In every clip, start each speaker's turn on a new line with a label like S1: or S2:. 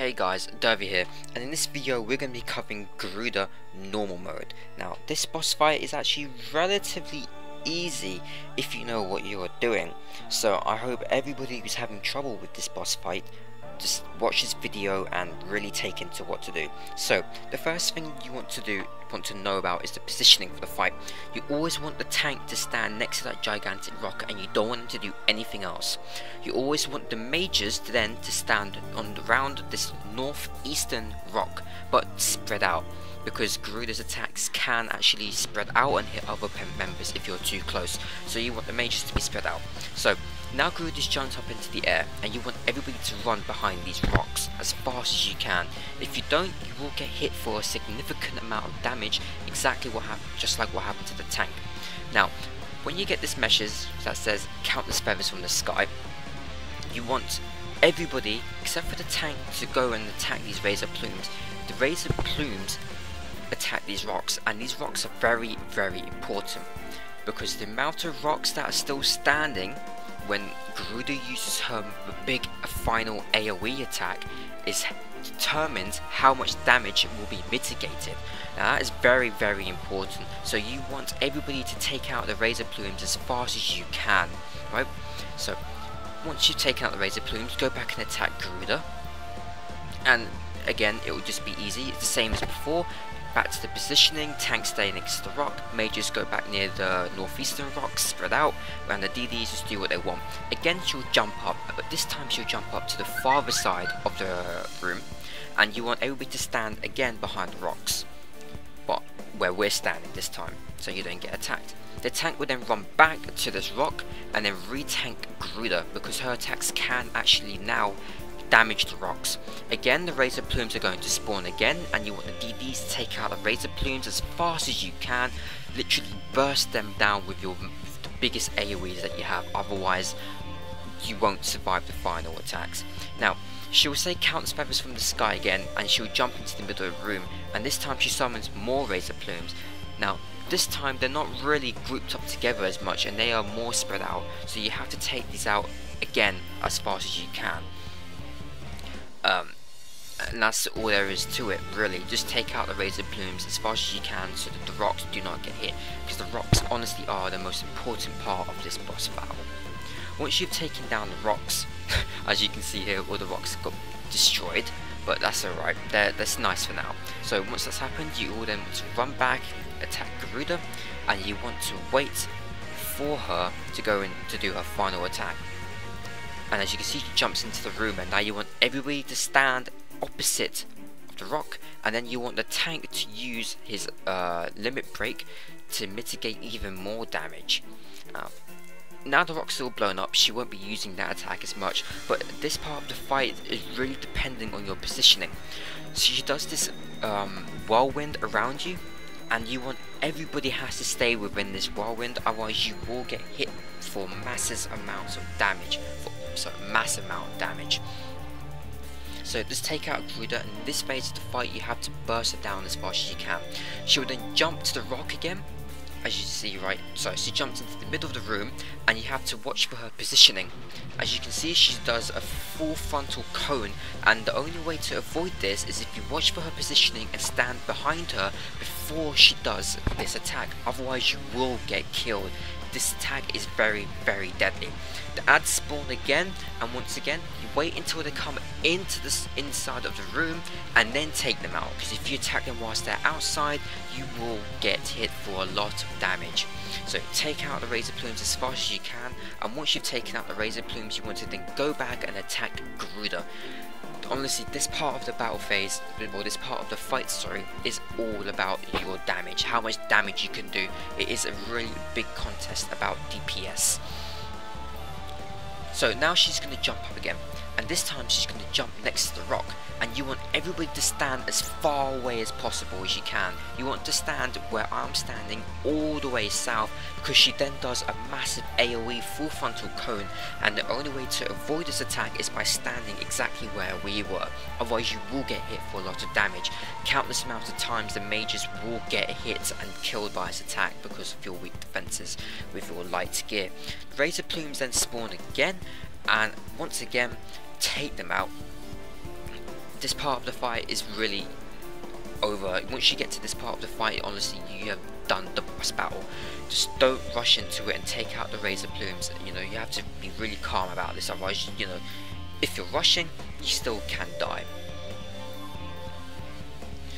S1: Hey guys, Dervy here, and in this video we're going to be covering Garuda normal mode. Now this boss fight is actually relatively easy if you know what you are doing, so I hope everybody who's having trouble with this boss fight just watch this video and really take into what to do. So the first thing you want to know about is the positioning for the fight. You always want the tank to stand next to that gigantic rock, and you don't want them to do anything else. You always want the mages to stand around this northeastern rock, but spread out, because Garuda's attacks can actually spread out and hit other members if you're too close. So you want the mages to be spread out. So now Garuda's jumped up into the air, and you want everybody to run behind these rocks as fast as you can. If you don't, you will get hit for a significant amount of damage, exactly what happened, just like what happened to the tank. Now, when you get this message that says countless feathers from the sky, you want everybody except for the tank to go and attack these razor plumes. The razor plumes attack these rocks, and these rocks are very, very important, because the amount of rocks that are still standing when Garuda uses her big final AoE attack determines how much damage will be mitigated. Now that is very, very important, so you want everybody to take out the razor plumes as fast as you can, right? So once you've taken out the razor plumes, go back and attack Garuda, and again it will just be easy. It's the same as before. Back to the positioning, tank stay next to the rock, mages go back near the northeastern rocks, spread out, and the DDs just do what they want. Again she'll jump up, but this time she'll jump up to the farther side of the room, and you want everybody to stand again behind the rocks, but where we're standing this time, so you don't get attacked. The tank will then run back to this rock and then re-tank Garuda, because her attacks can actually now damage the rocks. Again, the razor plumes are going to spawn again, and you want the DDs to take out the razor plumes as fast as you can, literally burst them down with the biggest AoEs that you have, otherwise you won't survive the final attacks. Now she will say countless feathers from the sky again, and she will jump into the middle of the room, and this time she summons more razor plumes. Now this time they're not really grouped up together as much, and they are more spread out, so you have to take these out again as fast as you can. And that's all there is to it, really. Just take out the razor plumes as fast as you can so that the rocks do not get hit, because the rocks honestly are the most important part of this boss battle. Once you've taken down the rocks, as you can see here, all the rocks got destroyed, but that's alright, that's nice for now. So once that's happened, you all then want to run back, attack Garuda, and you want to wait for her to go in to do her final attack. And as you can see, she jumps into the room, and now you want everybody to stand opposite of the rock, and then you want the tank to use his limit break to mitigate even more damage. Now the rock's all blown up, she won't be using that attack as much, but this part of the fight is really depending on your positioning. So she does this whirlwind around you, and you want everybody has to stay within this whirlwind, otherwise you will get hit for massive amounts of damage. So just take out Garuda, and in this phase of the fight you have to burst her down as fast as you can. She will then jump to the rock again, as you see, right? So she jumps into the middle of the room, and you have to watch for her positioning. As you can see, she does a full frontal cone, and the only way to avoid this is if you watch for her positioning and stand behind her before she does this attack, otherwise you will get killed. This attack is very, very deadly. The ads spawn again, and once again you wait until they come into the inside of the room and then take them out, because if you attack them whilst they're outside you will get hit for a lot of damage. So take out the razor plumes as fast as you can, and once you've taken out the razor plumes you want to then go back and attack Garuda. Honestly, this part of the battle phase, or this part of the fight, sorry, is all about your damage, how much damage you can do. It is a really big contest about DPS. So now she's going to jump up again, and this time she's going to jump next to the rock, and you want everybody to stand as far away as possible as you can. You want to stand where I'm standing, all the way south, because she then does a massive AoE full frontal cone, and the only way to avoid this attack is by standing exactly where we were, otherwise you will get hit for a lot of damage. Countless amounts of times the mages will get hit and killed by this attack because of your weak defenses with your light gear. Razor plumes then spawn again, and once again take them out. this part of the fight is really over. Once you get to this part of the fight, honestly, you have done the boss battle. Just don't rush into it and take out the razor plumes. You know, you have to be really calm about this, otherwise, you know, if you're rushing, you still can die.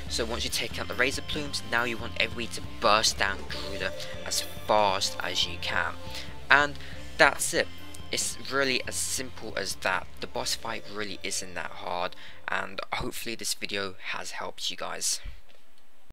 S1: So once you take out the razor plumes, now you want everybody to burst down Garuda as fast as you can. And that's it. It's really as simple as that. The boss fight really isn't that hard, and hopefully this video has helped you guys.